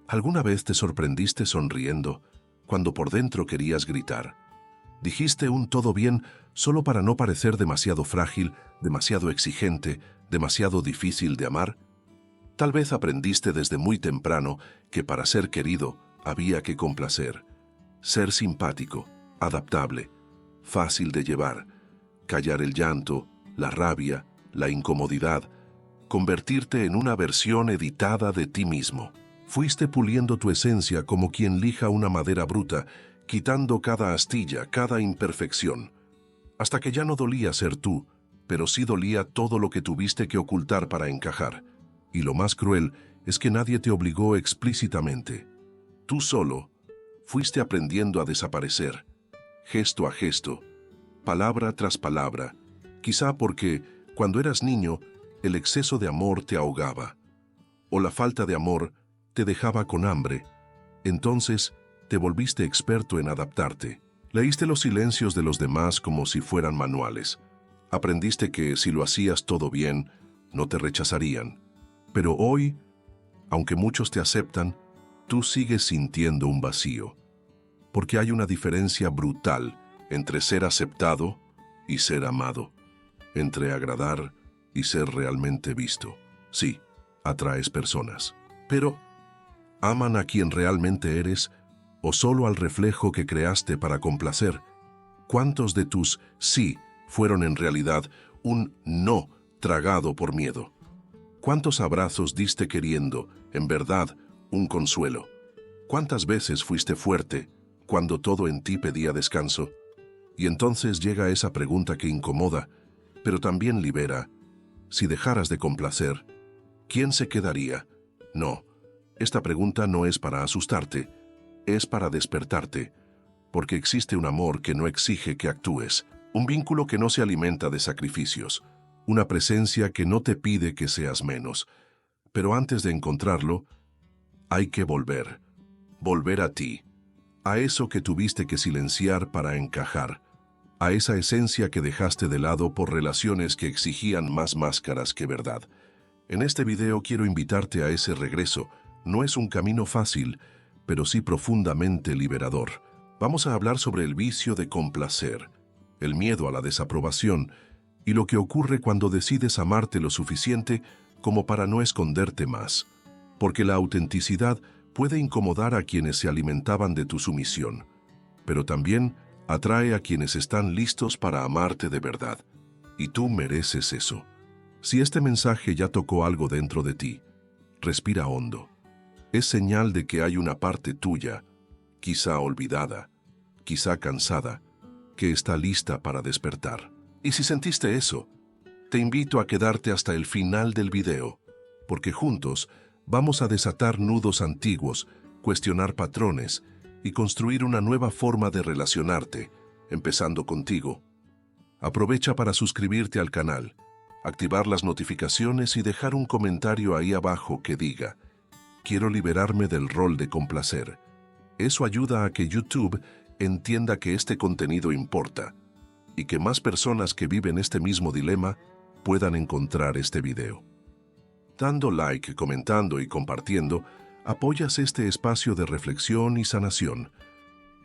¿Alguna vez te sorprendiste sonriendo cuando por dentro querías gritar? Dijiste un todo bien solo para no parecer demasiado frágil, demasiado exigente, demasiado difícil de amar. Tal vez aprendiste desde muy temprano que para ser querido había que complacer, ser simpático, adaptable, fácil de llevar, callar el llanto, la rabia, la incomodidad, convertirte en una versión editada de ti mismo. Fuiste puliendo tu esencia como quien lija una madera bruta, quitando cada astilla, cada imperfección, hasta que ya no dolía ser tú, pero sí dolía todo lo que tuviste que ocultar para encajar. Y lo más cruel es que nadie te obligó explícitamente. Tú solo fuiste aprendiendo a desaparecer, gesto a gesto, palabra tras palabra, quizá porque, cuando eras niño, el exceso de amor te ahogaba, o la falta de amor te dejaba con hambre. Entonces, te volviste experto en adaptarte. Leíste los silencios de los demás como si fueran manuales. Aprendiste que si lo hacías todo bien, no te rechazarían. Pero hoy, aunque muchos te aceptan, tú sigues sintiendo un vacío. Porque hay una diferencia brutal entre ser aceptado y ser amado, entre agradar y ser realmente visto. Sí, atraes personas, pero ¿aman a quien realmente eres o solo al reflejo que creaste para complacer? ¿Cuántos de tus sí fueron en realidad un no tragado por miedo? ¿Cuántos abrazos diste queriendo, en verdad, un consuelo? ¿Cuántas veces fuiste fuerte cuando todo en ti pedía descanso? Y entonces llega esa pregunta que incomoda, pero también libera. Si dejaras de complacer, ¿quién se quedaría? No, esta pregunta no es para asustarte, es para despertarte, porque existe un amor que no exige que actúes, un vínculo que no se alimenta de sacrificios, una presencia que no te pide que seas menos. Pero antes de encontrarlo, hay que volver a ti, a eso que tuviste que silenciar para encajar, a esa esencia que dejaste de lado por relaciones que exigían más máscaras que verdad. En este video quiero invitarte a ese regreso. No es un camino fácil, pero sí profundamente liberador. Vamos a hablar sobre el vicio de complacer, el miedo a la desaprobación y lo que ocurre cuando decides amarte lo suficiente como para no esconderte más. Porque la autenticidad puede incomodar a quienes se alimentaban de tu sumisión, pero también atrae a quienes están listos para amarte de verdad. Y tú mereces eso. Si este mensaje ya tocó algo dentro de ti, respira hondo. Es señal de que hay una parte tuya, quizá olvidada, quizá cansada, que está lista para despertar. Y si sentiste eso, te invito a quedarte hasta el final del video, porque juntos vamos a desatar nudos antiguos, cuestionar patrones y construir una nueva forma de relacionarte, empezando contigo. Aprovecha para suscribirte al canal, activar las notificaciones y dejar un comentario ahí abajo que diga: quiero liberarme del rol de complacer. Eso ayuda a que YouTube entienda que este contenido importa y que más personas que viven este mismo dilema puedan encontrar este video. Dando like, comentando y compartiendo, apoyas este espacio de reflexión y sanación.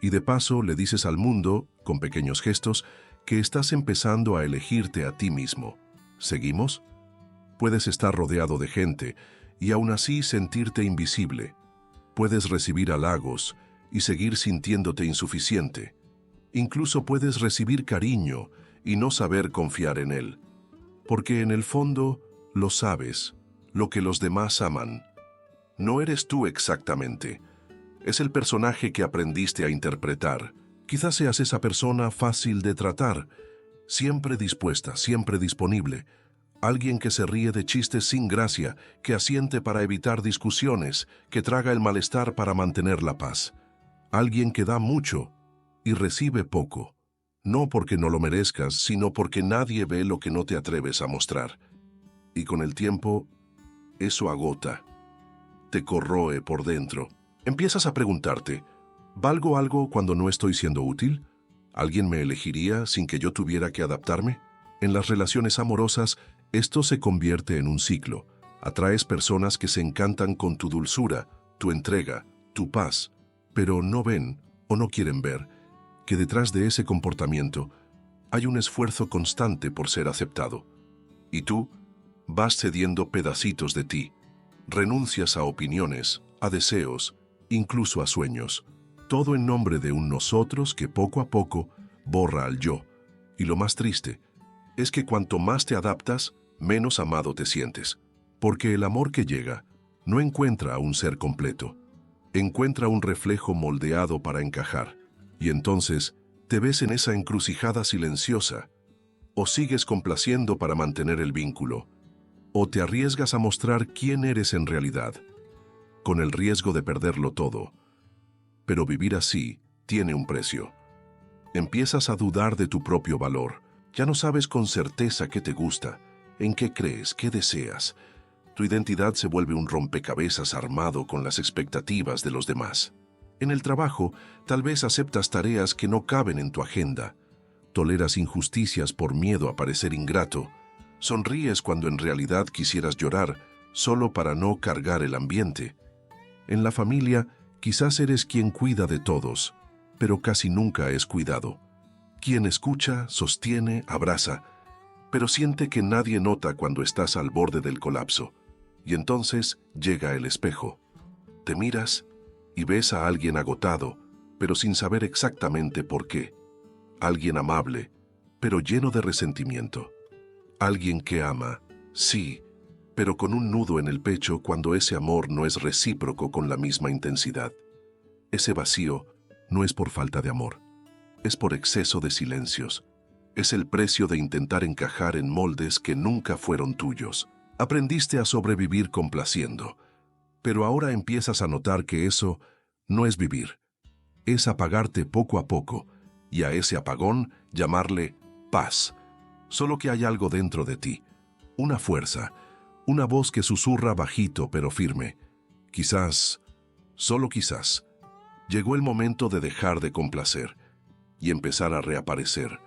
Y de paso le dices al mundo, con pequeños gestos, que estás empezando a elegirte a ti mismo. ¿Seguimos? Puedes estar rodeado de gente y aún así sentirte invisible. Puedes recibir halagos y seguir sintiéndote insuficiente. Incluso puedes recibir cariño y no saber confiar en él. Porque en el fondo lo sabes, lo que los demás aman. No eres tú exactamente. Es el personaje que aprendiste a interpretar. Quizás seas esa persona fácil de tratar, siempre dispuesta, siempre disponible. Alguien que se ríe de chistes sin gracia, que asiente para evitar discusiones, que traga el malestar para mantener la paz. Alguien que da mucho y recibe poco. No porque no lo merezcas, sino porque nadie ve lo que no te atreves a mostrar. Y con el tiempo, eso agota, te corroe por dentro. Empiezas a preguntarte, ¿valgo algo cuando no estoy siendo útil? ¿Alguien me elegiría sin que yo tuviera que adaptarme? En las relaciones amorosas, esto se convierte en un ciclo. Atraes personas que se encantan con tu dulzura, tu entrega, tu paz, pero no ven o no quieren ver que detrás de ese comportamiento hay un esfuerzo constante por ser aceptado. Y tú vas cediendo pedacitos de ti, renuncias a opiniones, a deseos, incluso a sueños, todo en nombre de un nosotros que poco a poco borra al yo. Y lo más triste es que cuanto más te adaptas, menos amado te sientes, porque el amor que llega no encuentra a un ser completo, encuentra un reflejo moldeado para encajar, y entonces te ves en esa encrucijada silenciosa, o sigues complaciendo para mantener el vínculo, o te arriesgas a mostrar quién eres en realidad, con el riesgo de perderlo todo. Pero vivir así tiene un precio. Empiezas a dudar de tu propio valor, ya no sabes con certeza qué te gusta, en qué crees, qué deseas. Tu identidad se vuelve un rompecabezas armado con las expectativas de los demás. En el trabajo, tal vez aceptas tareas que no caben en tu agenda, toleras injusticias por miedo a parecer ingrato, sonríes cuando en realidad quisieras llorar solo para no cargar el ambiente. En la familia, quizás eres quien cuida de todos, pero casi nunca es cuidado. Quien escucha, sostiene, abraza, pero siente que nadie nota cuando estás al borde del colapso. Y entonces llega el espejo. Te miras y ves a alguien agotado, pero sin saber exactamente por qué. Alguien amable, pero lleno de resentimiento. Alguien que ama, sí, pero con un nudo en el pecho cuando ese amor no es recíproco con la misma intensidad. Ese vacío no es por falta de amor, es por exceso de silencios. Es el precio de intentar encajar en moldes que nunca fueron tuyos. Aprendiste a sobrevivir complaciendo, pero ahora empiezas a notar que eso no es vivir, es apagarte poco a poco, y a ese apagón llamarle paz. Solo que hay algo dentro de ti, una fuerza, una voz que susurra bajito pero firme. Quizás, solo quizás, llegó el momento de dejar de complacer y empezar a reaparecer,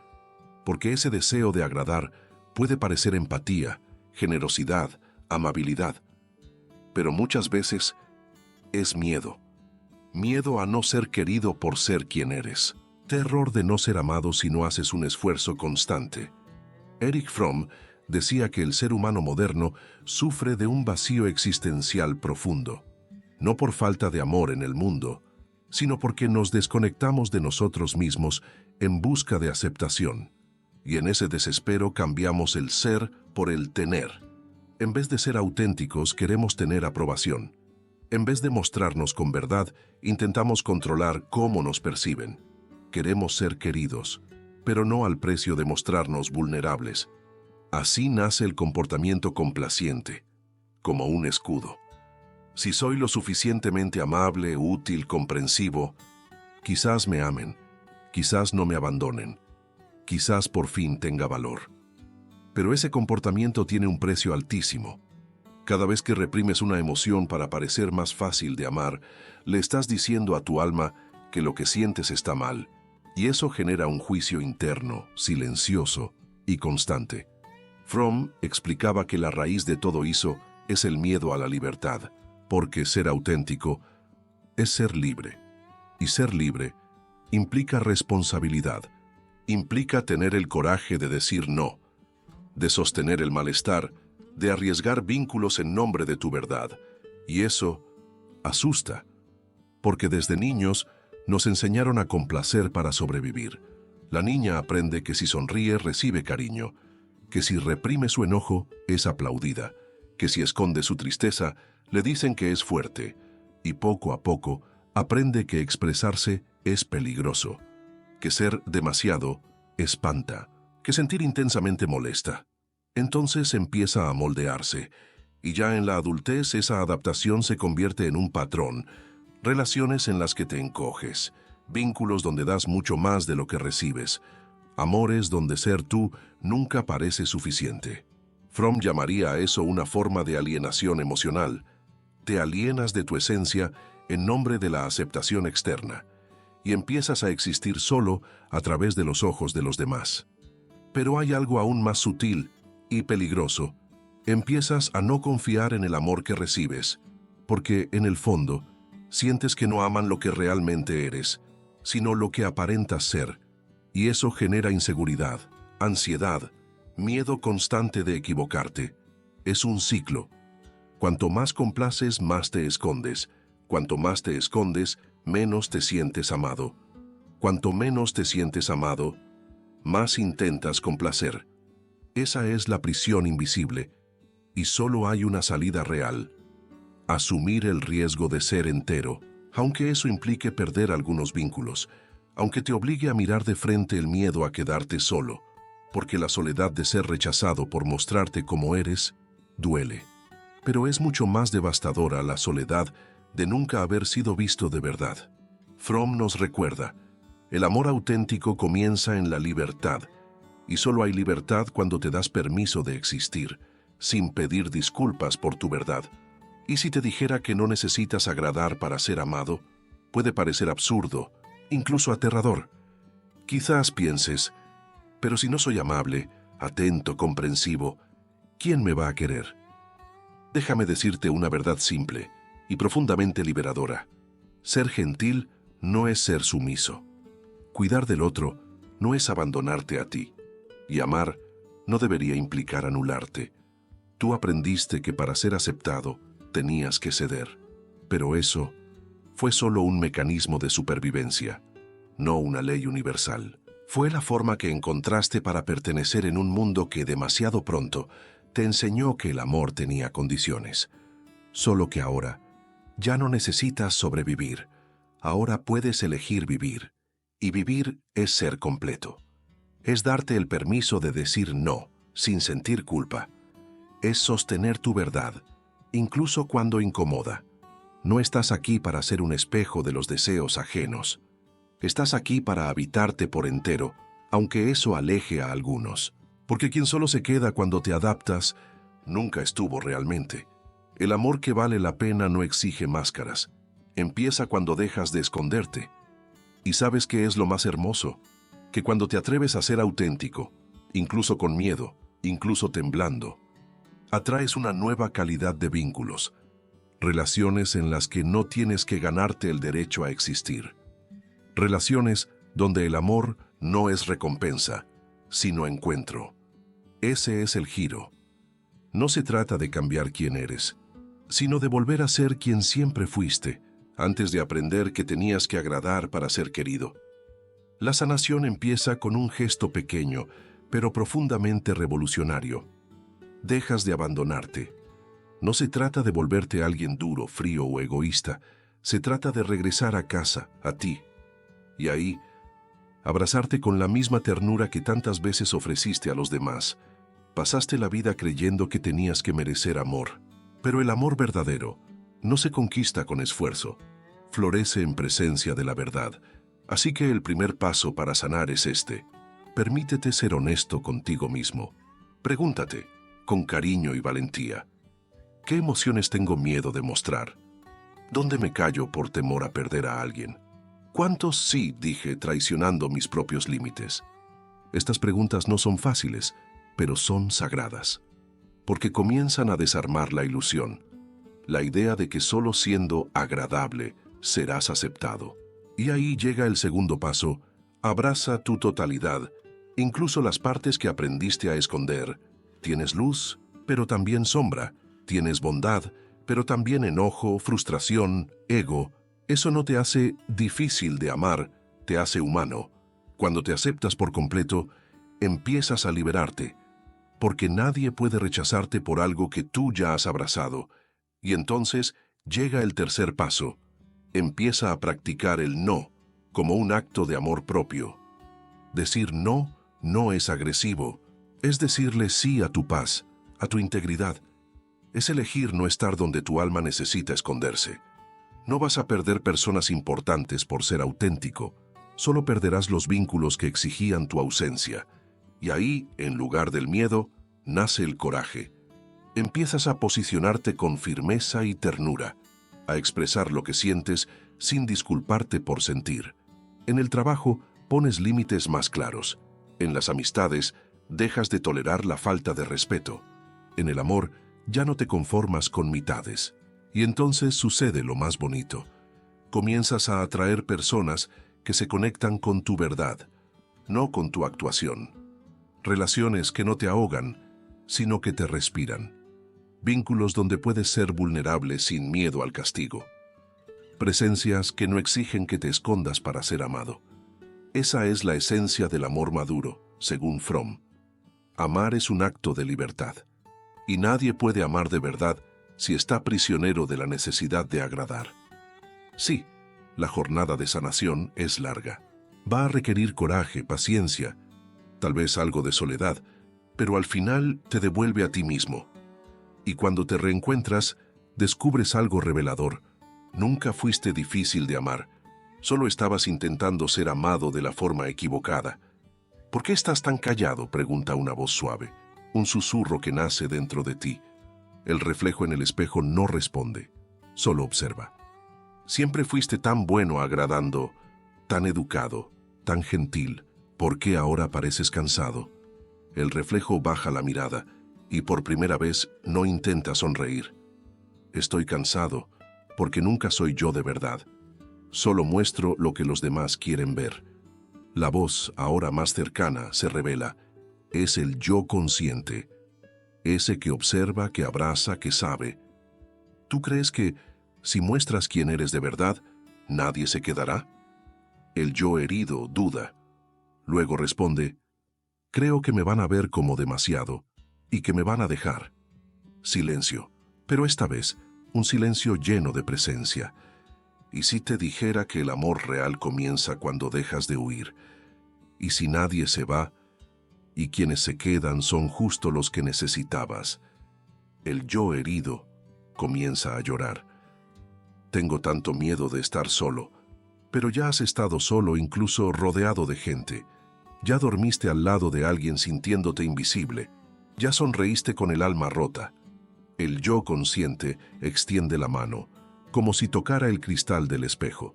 porque ese deseo de agradar puede parecer empatía, generosidad, amabilidad, pero muchas veces es miedo. Miedo a no ser querido por ser quien eres. Terror de no ser amado si no haces un esfuerzo constante. Erich Fromm decía que el ser humano moderno sufre de un vacío existencial profundo, no por falta de amor en el mundo, sino porque nos desconectamos de nosotros mismos en busca de aceptación. Y en ese desespero cambiamos el ser por el tener. En vez de ser auténticos, queremos tener aprobación. En vez de mostrarnos con verdad, intentamos controlar cómo nos perciben. Queremos ser queridos, pero no al precio de mostrarnos vulnerables. Así nace el comportamiento complaciente, como un escudo. Si soy lo suficientemente amable, útil, comprensivo, quizás me amen, quizás no me abandonen, quizás por fin tenga valor. Pero ese comportamiento tiene un precio altísimo. Cada vez que reprimes una emoción para parecer más fácil de amar, le estás diciendo a tu alma que lo que sientes está mal, y eso genera un juicio interno, silencioso y constante. Fromm explicaba que la raíz de todo eso es el miedo a la libertad, porque ser auténtico es ser libre. Y ser libre implica responsabilidad, implica tener el coraje de decir no, de sostener el malestar, de arriesgar vínculos en nombre de tu verdad. Y eso asusta, porque desde niños nos enseñaron a complacer para sobrevivir. La niña aprende que si sonríe recibe cariño, que si reprime su enojo es aplaudida, que si esconde su tristeza le dicen que es fuerte, y poco a poco aprende que expresarse es peligroso, que ser demasiado espanta, que sentir intensamente molesta. Entonces empieza a moldearse, y ya en la adultez esa adaptación se convierte en un patrón, relaciones en las que te encoges, vínculos donde das mucho más de lo que recibes, amores donde ser tú nunca parece suficiente. Fromm llamaría a eso una forma de alienación emocional. Te alienas de tu esencia en nombre de la aceptación externa, y empiezas a existir solo a través de los ojos de los demás. Pero hay algo aún más sutil y peligroso. Empiezas a no confiar en el amor que recibes, porque en el fondo Sientes que no aman lo que realmente eres, sino lo que aparentas ser, y eso genera inseguridad, ansiedad, miedo constante de equivocarte. Es un ciclo. Cuanto más complaces, más te escondes. Cuanto más te escondes, menos te sientes amado. Cuanto menos te sientes amado, más intentas complacer. Esa es la prisión invisible, y solo hay una salida real: asumir el riesgo de ser entero, aunque eso implique perder algunos vínculos, aunque te obligue a mirar de frente el miedo a quedarte solo, porque la soledad de ser rechazado por mostrarte como eres, duele. Pero es mucho más devastadora la soledad de nunca haber sido visto de verdad. Fromm nos recuerda: el amor auténtico comienza en la libertad, y solo hay libertad cuando te das permiso de existir, sin pedir disculpas por tu verdad. Y si te dijera que no necesitas agradar para ser amado, puede parecer absurdo, incluso aterrador. Quizás pienses: pero si no soy amable, atento, comprensivo, ¿quién me va a querer? Déjame decirte una verdad simple y profundamente liberadora. Ser gentil no es ser sumiso. Cuidar del otro no es abandonarte a ti. Y amar no debería implicar anularte. Tú aprendiste que para ser aceptado tenías que ceder. Pero eso fue solo un mecanismo de supervivencia, no una ley universal. Fue la forma que encontraste para pertenecer en un mundo que demasiado pronto te enseñó que el amor tenía condiciones. Solo que ahora ya no necesitas sobrevivir. Ahora puedes elegir vivir. Y vivir es ser completo. Es darte el permiso de decir no, sin sentir culpa. Es sostener tu verdad, incluso cuando incomoda. No estás aquí para ser un espejo de los deseos ajenos. Estás aquí para habitarte por entero, aunque eso aleje a algunos. Porque quien solo se queda cuando te adaptas, nunca estuvo realmente. El amor que vale la pena no exige máscaras. Empieza cuando dejas de esconderte. ¿Y sabes qué es lo más hermoso? Que cuando te atreves a ser auténtico, incluso con miedo, incluso temblando, atraes una nueva calidad de vínculos, relaciones en las que no tienes que ganarte el derecho a existir. Relaciones donde el amor no es recompensa, sino encuentro. Ese es el giro. No se trata de cambiar quién eres, sino de volver a ser quien siempre fuiste, antes de aprender que tenías que agradar para ser querido. La sanación empieza con un gesto pequeño, pero profundamente revolucionario. Dejas de abandonarte. No se trata de volverte alguien duro, frío o egoísta. Se trata de regresar a casa, a ti. Y ahí, abrazarte con la misma ternura que tantas veces ofreciste a los demás. Pasaste la vida creyendo que tenías que merecer amor. Pero el amor verdadero no se conquista con esfuerzo. Florece en presencia de la verdad. Así que el primer paso para sanar es este. Permítete ser honesto contigo mismo. Pregúntate, con cariño y valentía: ¿qué emociones tengo miedo de mostrar? ¿Dónde me callo por temor a perder a alguien? ¿Cuántos sí dije traicionando mis propios límites? Estas preguntas no son fáciles, pero son sagradas, porque comienzan a desarmar la ilusión, la idea de que solo siendo agradable serás aceptado. Y ahí llega el segundo paso: abraza tu totalidad, incluso las partes que aprendiste a esconder. Tienes luz, pero también sombra. Tienes bondad, pero también enojo, frustración, ego. Eso no te hace difícil de amar, te hace humano. Cuando te aceptas por completo, empiezas a liberarte, porque nadie puede rechazarte por algo que tú ya has abrazado. Y entonces llega el tercer paso. Empieza a practicar el no como un acto de amor propio. Decir no no es agresivo, es decirle sí a tu paz, a tu integridad. Es elegir no estar donde tu alma necesita esconderse. No vas a perder personas importantes por ser auténtico, solo perderás los vínculos que exigían tu ausencia. Y ahí, en lugar del miedo, nace el coraje. Empiezas a posicionarte con firmeza y ternura, a expresar lo que sientes sin disculparte por sentir. En el trabajo, pones límites más claros. En las amistades, dejas de tolerar la falta de respeto. En el amor, ya no te conformas con mitades. Y entonces sucede lo más bonito. Comienzas a atraer personas que se conectan con tu verdad, no con tu actuación. Relaciones que no te ahogan, sino que te respiran. Vínculos donde puedes ser vulnerable sin miedo al castigo. Presencias que no exigen que te escondas para ser amado. Esa es la esencia del amor maduro, según Fromm. Amar es un acto de libertad, y nadie puede amar de verdad si está prisionero de la necesidad de agradar. Sí, la jornada de sanación es larga. Va a requerir coraje, paciencia, tal vez algo de soledad, pero al final te devuelve a ti mismo. Y cuando te reencuentras, descubres algo revelador. Nunca fuiste difícil de amar, solo estabas intentando ser amado de la forma equivocada. ¿Por qué estás tan callado?, pregunta una voz suave, un susurro que nace dentro de ti. El reflejo en el espejo no responde, solo observa. Siempre fuiste tan bueno agradando, tan educado, tan gentil. ¿Por qué ahora pareces cansado? El reflejo baja la mirada y por primera vez no intenta sonreír. Estoy cansado porque nunca soy yo de verdad. Solo muestro lo que los demás quieren ver. La voz, ahora más cercana, se revela. Es el yo consciente, ese que observa, que abraza, que sabe. ¿Tú crees que, si muestras quién eres de verdad, nadie se quedará? El yo herido duda. Luego responde, creo que me van a ver como demasiado y que me van a dejar. Silencio, pero esta vez, un silencio lleno de presencia. ¿Y si te dijera que el amor real comienza cuando dejas de huir? ¿Y si nadie se va y quienes se quedan son justo los que necesitabas? El yo herido comienza a llorar. Tengo tanto miedo de estar solo, pero ya has estado solo, incluso rodeado de gente. Ya dormiste al lado de alguien sintiéndote invisible. Ya sonreíste con el alma rota. El yo consciente extiende la mano, como si tocara el cristal del espejo.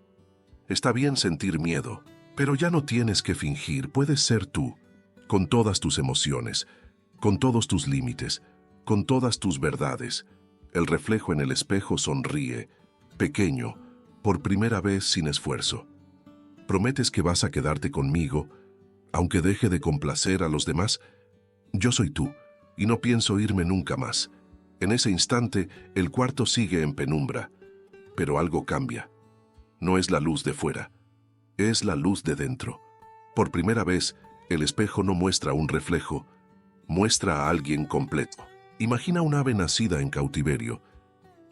Está bien sentir miedo, pero ya no tienes que fingir, puedes ser tú, con todas tus emociones, con todos tus límites, con todas tus verdades. El reflejo en el espejo sonríe, pequeño, por primera vez sin esfuerzo. ¿Prometes que vas a quedarte conmigo, aunque deje de complacer a los demás? Yo soy tú, y no pienso irme nunca más. En ese instante, el cuarto sigue en penumbra, pero algo cambia. No es la luz de fuera, es la luz de dentro. Por primera vez, el espejo no muestra un reflejo, muestra a alguien completo. Imagina un ave nacida en cautiverio.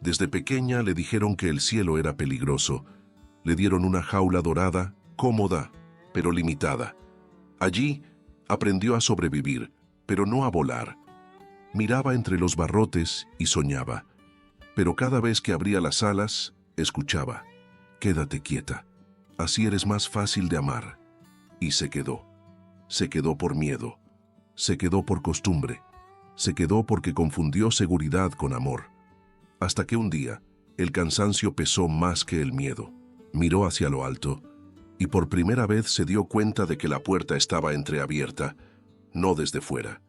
Desde pequeña le dijeron que el cielo era peligroso. Le dieron una jaula dorada, cómoda, pero limitada. Allí aprendió a sobrevivir, pero no a volar. Miraba entre los barrotes y soñaba. Pero cada vez que abría las alas, escuchaba. Quédate quieta, así eres más fácil de amar. Y se quedó. Se quedó por miedo. Se quedó por costumbre. Se quedó porque confundió seguridad con amor. Hasta que un día, el cansancio pesó más que el miedo. Miró hacia lo alto y por primera vez se dio cuenta de que la puerta estaba entreabierta, no desde fuera,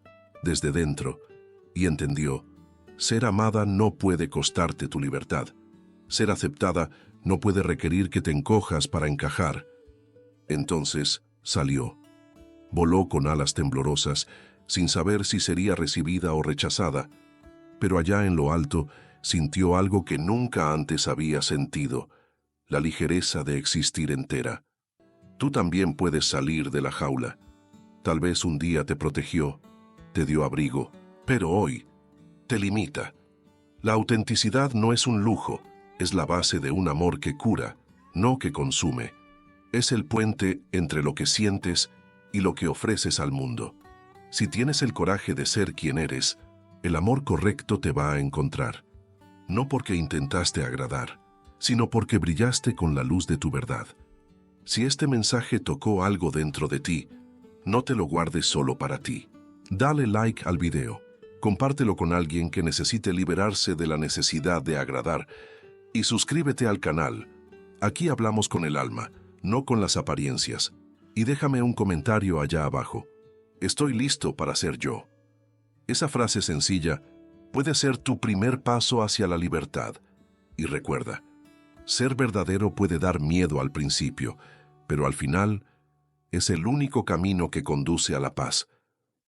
desde dentro, y entendió, ser amada no puede costarte tu libertad. Ser aceptada no puede requerir que te encojas para encajar. Entonces salió. Voló con alas temblorosas, sin saber si sería recibida o rechazada, pero allá en lo alto sintió algo que nunca antes había sentido, la ligereza de existir entera. Tú también puedes salir de la jaula. Tal vez un día te protegió, te dio abrigo, pero hoy te limita. La autenticidad no es un lujo, es la base de un amor que cura, no que consume. Es el puente entre lo que sientes y lo que ofreces al mundo. Si tienes el coraje de ser quien eres, el amor correcto te va a encontrar. No porque intentaste agradar, sino porque brillaste con la luz de tu verdad. Si este mensaje tocó algo dentro de ti, no te lo guardes solo para ti. Dale like al video, compártelo con alguien que necesite liberarse de la necesidad de agradar y suscríbete al canal. Aquí hablamos con el alma, no con las apariencias. Y déjame un comentario allá abajo. Estoy listo para ser yo. Esa frase sencilla puede ser tu primer paso hacia la libertad. Y recuerda, Ser verdadero puede dar miedo al principio, pero al final es el único camino que conduce a la paz.